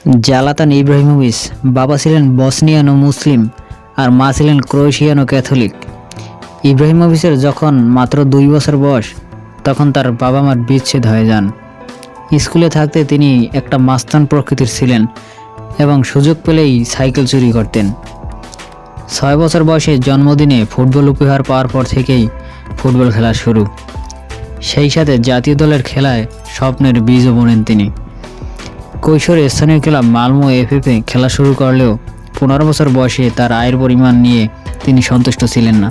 জালাতান Ibrahimovic বাবা ছিলেন Bosnian ও মুসলিম আর মা ছিলেন ক্রোয়েশিয়ান ও ক্যাথলিক। ইব্রাহিমোভিচের যখন মাত্র 2 বছর বয়স তখন তার বাবা মার বিচ্ছেদ হয়ে যান। স্কুলে থাকতে তিনি একটা মাস্তান প্রকৃতির ছিলেন এবং সুযোগ পেলেই সাইকেল চুরি করতেন। 6 বছর বয়সে জন্মদিনে ফুটবল উপহার পাওয়ার পর থেকেই ফুটবল খেলা শুরু। সেই সাথে জাতীয় দলের খেলায় স্বপ্নের বীজও বোনেন তিনি। কৈশোরে স্থানীয় ক্লাব মালমো এফএফে খেলা শুরু করলেও 15 বছর বয়সে তার আয়ের পরিমাণ নিয়ে তিনি সন্তুষ্ট ছিলেন না।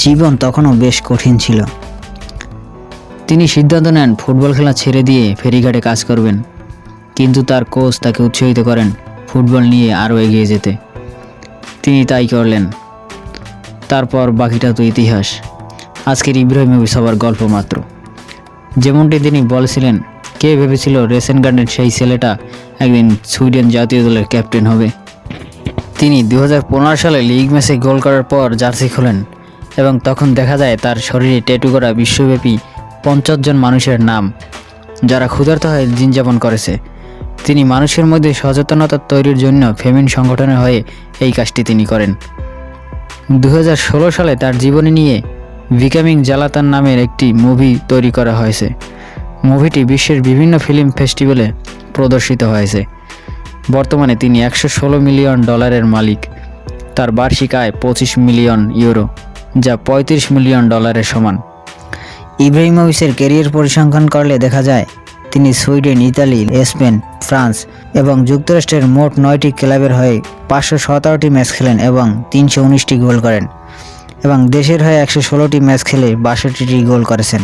জীবন তখনও বেশ কঠিন ছিল। তিনি সিদ্ধান্ত নেন ফুটবল খেলা ছেড়ে দিয়ে ফেরিঘাটে কাজ করবেন, কিন্তু তার কোচ তাকে উৎসাহিত করেন ফুটবল নিয়ে আরও এগিয়ে যেতে। তিনি তাই করলেন। তারপর বাকিটা তো ইতিহাস। আজকের ইব্রাহিমোভিচ সবার গল্প মাত্র। যেমনটি তিনি বলেছিলেন, কে ভেবেছিল রেসেনগার্ডের সেই ছেলেটা একদিন সুইডেন জাতীয় দলের ক্যাপ্টেন হবে। তিনি 2015 সালে লিগ ম্যাচে গোল করার পর জার্সি খোলেন এবং তখন দেখা যায় তার শরীরে ট্যাটু করা বিশ্বব্যাপী 50 জন মানুষের নাম, যারা ক্ষুধার্ত হয়ে দিনযাপন করেছে। তিনি মানুষের মধ্যে সচেতনতা তৈরির জন্য ফেমিন সংগঠনের হয়ে এই কাজটি তিনি করেন। 2016 সালে তার জীবনী নিয়ে বিকামিং জালাতান নামের একটি মুভি তৈরি করা হয়েছে। মুভিটি বিশ্বের বিভিন্ন ফিল্ম ফেস্টিভ্যালে প্রদর্শিত হয়েছে। বর্তমানে তিনি $116 মিলিয়ন মালিক। তার বার্ষিক আয় 25 মিলিয়ন ইউরো, যা $35 মিলিয়ন সমান। ইব্রাহিমোভিচের ক্যারিয়ার পরিসংখ্যান করলে দেখা যায় তিনি সুইডেন, ইতালি, স্পেন, ফ্রান্স এবং যুক্তরাষ্ট্রের মোট 9টি ক্লাবের হয়ে 517টি ম্যাচ খেলেন এবং 319টি গোল করেন এবং দেশের হয়ে 116টি ম্যাচ খেলে 62টি গোল করেছেন।